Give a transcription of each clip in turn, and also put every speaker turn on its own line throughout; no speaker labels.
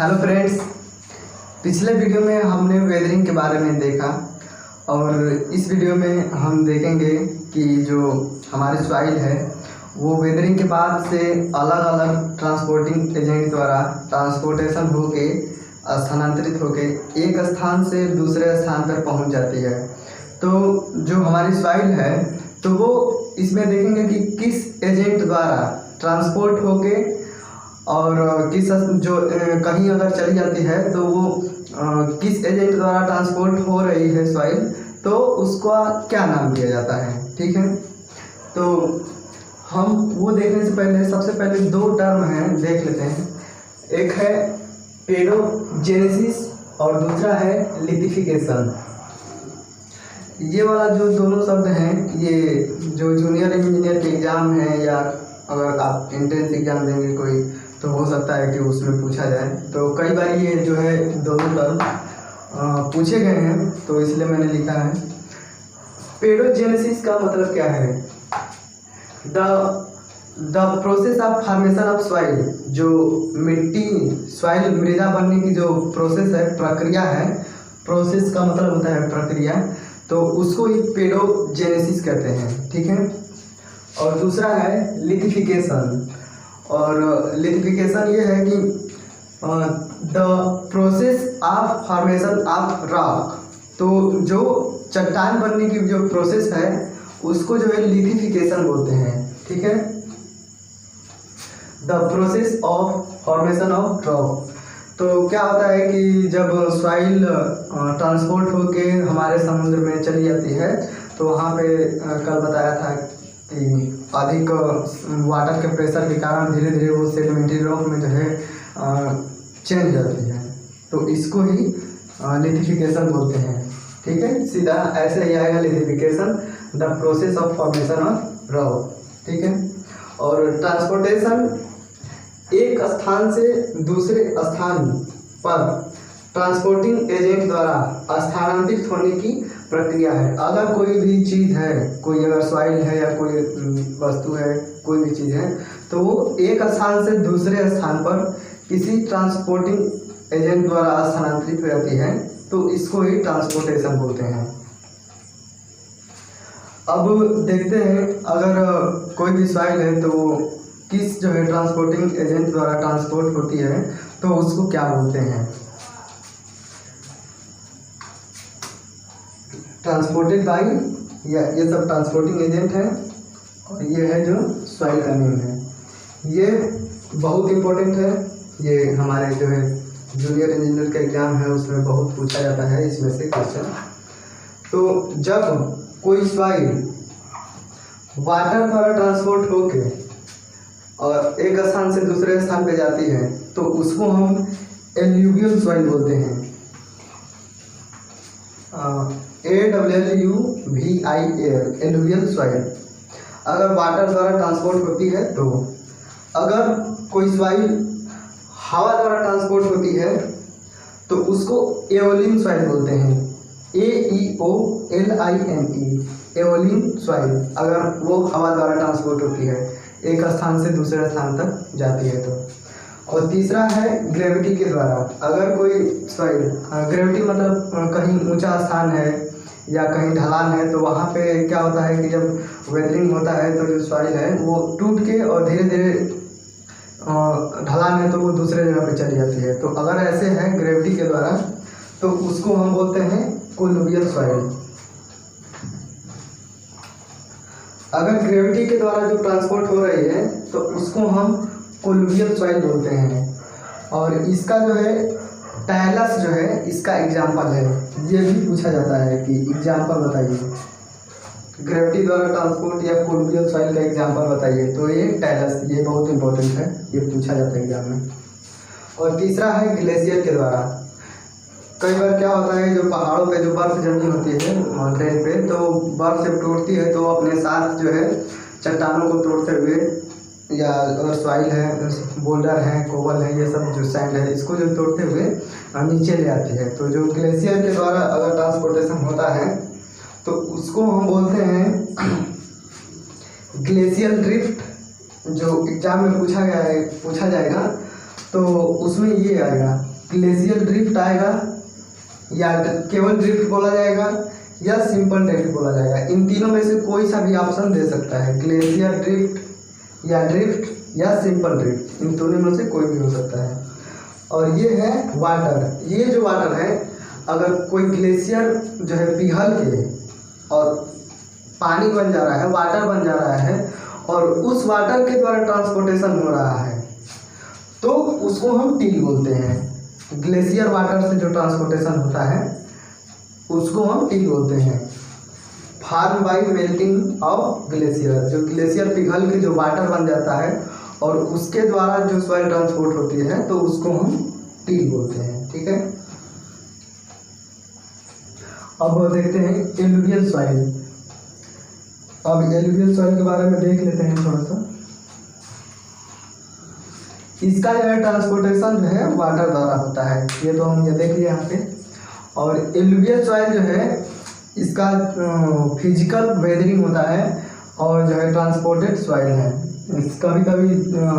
Hello friends, पिछले video में हमने वेदरिंग के बारे में देखा और इस वीडियो में हम देखेंगे कि जो हमारी सॉइल है वो वेदरिंग के बाद से अलग अलग ट्रांसपोर्टिंग एजेंट द्वारा ट्रांसपोर्टेशन होके स्थानांतरित होके एक स्थान से दूसरे स्थान पर पहुंच जाती है। तो जो हमारी सॉइल है तो वो इसमें देखेंगे कि किस एजेंट द्वारा ट्रांसपोर्ट होके और किस जो कहीं अगर चली जाती है तो वो किस एजेंट द्वारा ट्रांसपोर्ट हो रही है सॉइल, तो उसका क्या नाम दिया जाता है। ठीक है, तो हम वो देखने से पहले सबसे पहले दो टर्म हैं देख लेते हैं। एक है पेडोजेनेसिस और दूसरा है लिथिफिकेशन। ये वाला जो दोनों शब्द हैं, ये जो जूनियर इंजीनियर के एग्ज़ाम है या अगर आप एंट्रेंस एग्ज़ाम देंगे कोई, तो हो सकता है कि उसमें पूछा जाए। तो कई बार ये जो है दोनों टर्म पूछे गए हैं, तो इसलिए मैंने लिखा है। पेडोजेनेसिस का मतलब क्या है? The process of formation of soil, जो मिट्टी सॉइल मृदा बनने की जो प्रोसेस है, प्रक्रिया है। प्रोसेस का मतलब होता है प्रक्रिया, तो उसको ही पेडोजेनेसिस कहते हैं। ठीक है, और दूसरा है लिथिफिकेशन। और लिथिफिकेशन ये है कि the process of formation of rock, तो जो चट्टान बनने की जो प्रोसेस है उसको जो है लिथिफिकेशन बोलते हैं। ठीक है, the process of formation of rock. तो क्या होता है कि जब सॉइल ट्रांसपोर्ट होके हमारे समुद्र में चली जाती है, तो वहाँ पे कल बताया था कि अधिक वाटर के प्रेशर के कारण धीरे धीरे वो सेडिमेंट्री रॉक में जो है चेंज जाती है, तो इसको ही लिथिफिकेशन बोलते हैं। ठीक है, सीधा ऐसे ही आएगा lithification, the process of formation of rock. ठीक है, और ट्रांसपोर्टेशन एक स्थान से दूसरे स्थान पर ट्रांसपोर्टिंग एजेंट द्वारा स्थानांतरित होने की प्रक्रिया है। अगर कोई भी चीज़ है, कोई अगर सॉइल है या कोई वस्तु है, कोई भी चीज़ है, तो वो एक स्थान से दूसरे स्थान पर किसी ट्रांसपोर्टिंग एजेंट द्वारा स्थानांतरित हो जाती है, तो इसको ही ट्रांसपोर्टेशन बोलते हैं। अब देखते हैं, अगर कोई भी सॉइल है तो किस जो है ट्रांसपोर्टिंग एजेंट द्वारा ट्रांसपोर्ट होती है, तो उसको क्या बोलते हैं? ट्रांसपोर्टेड बाई, या ये सब ट्रांसपोर्टिंग एजेंट है, और ये है जो सॉइल का नेम है। ये बहुत इम्पोर्टेंट है, ये हमारे जो है जूनियर इंजीनियर का एग्जाम है उसमें बहुत पूछा जाता है इसमें से क्वेश्चन। तो जब कोई सॉइल वाटर द्वारा ट्रांसपोर्ट होके और एक स्थान से दूसरे स्थान पे जाती है, तो उसको हम एल्यूवियल सॉइल बोलते हैं। AWLUVIAL, alluvial soil. अगर वाटर द्वारा ट्रांसपोर्ट होती है, तो अगर कोई सॉइल हवा द्वारा ट्रांसपोर्ट होती है तो उसको एओलिन सॉइल बोलते हैं। AEOLINE, एओलिन सॉइल, अगर वो हवा द्वारा ट्रांसपोर्ट होती है, एक स्थान से दूसरे स्थान तक जाती है तो। और तीसरा है ग्रेविटी के द्वारा। अगर कोई सॉइल, ग्रेविटी मतलब कहीं ऊंचा स्थान है या कहीं ढलान है, तो वहाँ पे क्या होता है कि जब वेदरिंग होता है तो जो सॉइल है वो टूट के और धीरे धीरे ढलान है तो वो दूसरे जगह पे चली जाती है। तो अगर ऐसे है ग्रेविटी के द्वारा, तो उसको हम बोलते हैं कोलुवियल सॉइल। अगर ग्रेविटी के द्वारा जो ट्रांसपोर्ट हो रही है तो उसको हम कोलुवियल सॉइल बोलते हैं। और इसका जो है टैलस जो है इसका एग्जाम्पल है, ये भी पूछा जाता है कि एग्जाम्पल बताइए, ग्रेविटी द्वारा ट्रांसपोर्ट या कोलुवियल सॉइल का एग्जाम्पल बताइए। तो ये टैलस, ये बहुत इंपॉर्टेंट है, ये पूछा जाता है एग्जाम में। और तीसरा है ग्लेशियर के द्वारा। कई बार क्या होता है, जो पहाड़ों पे जो बर्फ जमी होती है माउंटेन पे, तो बर्फ जब टूटती है तो अपने साथ जो है चट्टानों को तोड़ते हुए, या अगर सॉइल है, बोल्डर है, कोबल है, ये सब जो सैंड है, इसको जो तोड़ते हुए नीचे ले आती है। तो जो ग्लेशियर के द्वारा अगर ट्रांसपोर्टेशन होता है तो उसको हम बोलते हैं ग्लेशियल ड्रिफ्ट। जो एग्जाम में पूछा जाएगा तो उसमें ये आएगा ग्लेशियर ड्रिफ्ट आएगा, या केवल ड्रिफ्ट बोला जाएगा, या सिंपल ड्रिफ्ट बोला जाएगा। इन तीनों में से कोई सा भी ऑप्शन दे सकता है, ग्लेशियर ड्रिफ्ट या सिंपल ड्रिफ्ट, इन दोनों में से कोई भी हो सकता है। और ये है वाटर। ये जो वाटर है, अगर कोई ग्लेशियर जो है पिघल के और पानी बन जा रहा है, वाटर बन जा रहा है, और उस वाटर के द्वारा ट्रांसपोर्टेशन हो रहा है, तो उसको हम टिल बोलते हैं। ग्लेशियर वाटर से जो ट्रांसपोर्टेशन होता है उसको हम टिल बोलते हैं। Form by melting of glacier, जो ग्लेशियर पिघल के जो वाटर बन जाता है और उसके द्वारा जो सॉइल ट्रांसपोर्ट होती है, तो उसको हम टिल बोलते हैं। ठीक है, अब देखते हैं एलुवियल सॉइल। अब एलुवियल सॉइल के बारे में देख लेते हैं थोड़ा सा। इसका जो है ट्रांसपोर्टेशन जो है वाटर द्वारा होता है, ये तो हम ये देख लिए यहाँ पे। और एलुवियल सॉइल जो है इसका फिजिकल वेदरिंग होता है और जो है ट्रांसपोर्टेड सॉइल है। कभी कभी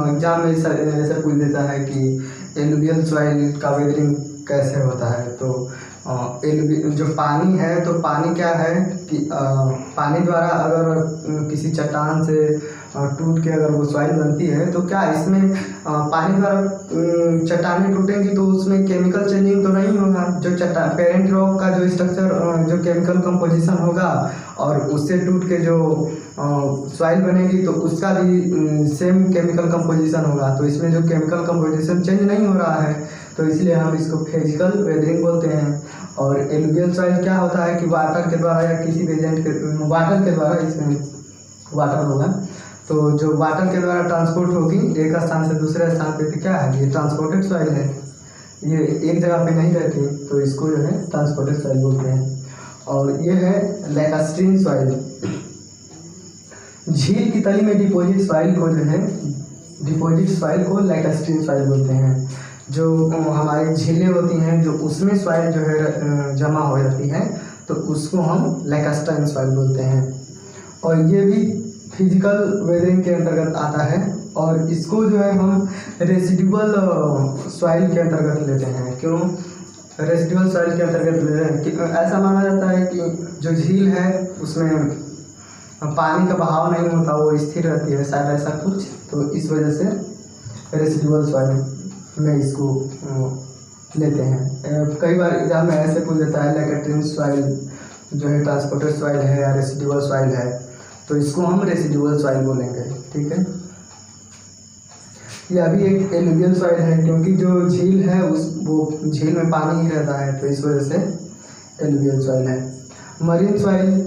एग्जाम में ऐसा पूछ देता है कि एलुवियल सॉइल का वेदरिंग कैसे होता है। तो जो पानी है, तो पानी क्या है कि पानी द्वारा अगर किसी चट्टान से टूट के अगर वो सॉइल बनती है, तो क्या इसमें पानी द्वारा चट्टानें टूटेंगी तो उसमें केमिकल चेंजिंग तो नहीं होगा। जो चट्टान पेरेंट रॉक का जो स्ट्रक्चर जो केमिकल कंपोजिशन होगा और उससे टूट के जो सॉइल बनेगी, तो उसका भी सेम केमिकल कंपोजिशन होगा। तो इसमें जो केमिकल कंपोजिशन चेंज नहीं हो रहा है, तो इसलिए हम इसको फिजिकल वेदरिंग बोलते हैं। और एलुवियल सॉइल क्या होता है कि वाटर के द्वारा या किसी भी एजेंट के वाटर के द्वारा, इसमें वाटर होगा, तो जो वाटर के द्वारा ट्रांसपोर्ट होगी एक स्थान से दूसरे स्थान पे, तो क्या है, ये ट्रांसपोर्टेड सॉइल है। ये एक जगह पे नहीं रहती, तो इसको जो है ट्रांसपोर्टेड सॉइल बोलते हैं। और ये है लैकास्ट्रीन सॉइल। झील की तली में डिपोजिट सॉइल को जो है, डिपोजिट सॉइल को लैकास्ट्रीन सॉइल बोलते हैं। जो हमारी झीलें होती हैं, जो उसमें सॉइल जो है जमा हो जाती है, तो उसको हम लैकास्ट्रीन सॉइल बोलते हैं। और ये भी फिजिकल वेदरिंग के अंतर्गत आता है, और इसको जो है हम रेसिडुअल सॉइल के अंतर्गत लेते हैं। क्यों रेसिडुअल सॉइल के अंतर्गत ले रहे हैं कि ऐसा माना जाता है कि जो झील है उसमें पानी का बहाव नहीं होता, वो स्थिर रहती है, शायद ऐसा कुछ। तो इस वजह से रेसिडुअल सॉइल में इसको लेते हैं। कई बार एग्जाम में ऐसे पूछ देता है लैकास्ट्रीन सॉइल जो है ट्रांसपोर्टेड सॉइल है या रेसिडुअल सॉइल है, तो इसको हम रेसिडुअल सॉइल बोलेंगे। ठीक है, यह भी एक एलुवियल सॉइल है, क्योंकि जो झील है वो झील में पानी ही रहता है, तो इस वजह से एलुवियल सॉइल है। मरीन सॉइल,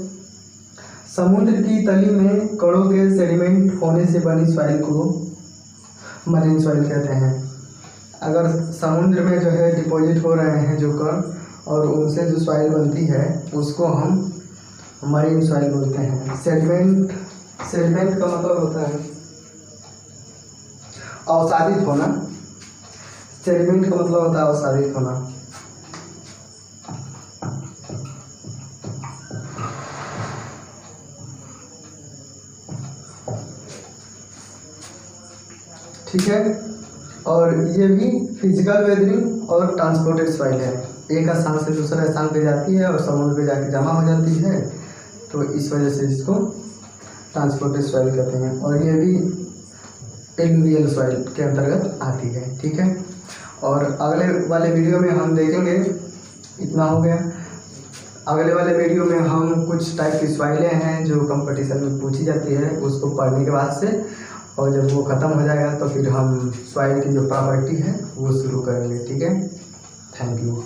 समुद्र की तली में कणों के सेडिमेंट होने से बनी सॉइल को मरीन सॉइल कहते हैं। अगर समुद्र में जो है डिपॉजिट हो रहे हैं जो कण, और उनसे जो सॉइल बनती है, उसको हम मरीन सॉइल बोलते हैं। सेडिमेंट, सेडिमेंट का मतलब होता है अवसादित होना। सेडिमेंट का मतलब होता है अवसादित होना। ठीक है, और ये भी फिजिकल वेदरिंग और ट्रांसपोर्टेड सॉइल है। एक स्थान से दूसरे स्थान पे जाती है और समुद्र पे जाके जमा हो जाती है, तो इस वजह से इसको ट्रांसपोर्टेड सॉइल कहते हैं। और ये भी एलुवियल सॉइल के अंतर्गत आती है। ठीक है, और अगले वाले वीडियो में हम देखेंगे, इतना हो गया। अगले वाले वीडियो में हम कुछ टाइप की सॉइलें हैं जो कंपटीशन में पूछी जाती है, उसको पढ़ने के बाद से, और जब वो ख़त्म हो जाएगा तो फिर हम सॉइल की जो प्रॉपर्टी है वो शुरू करेंगे। ठीक है, थैंक यू।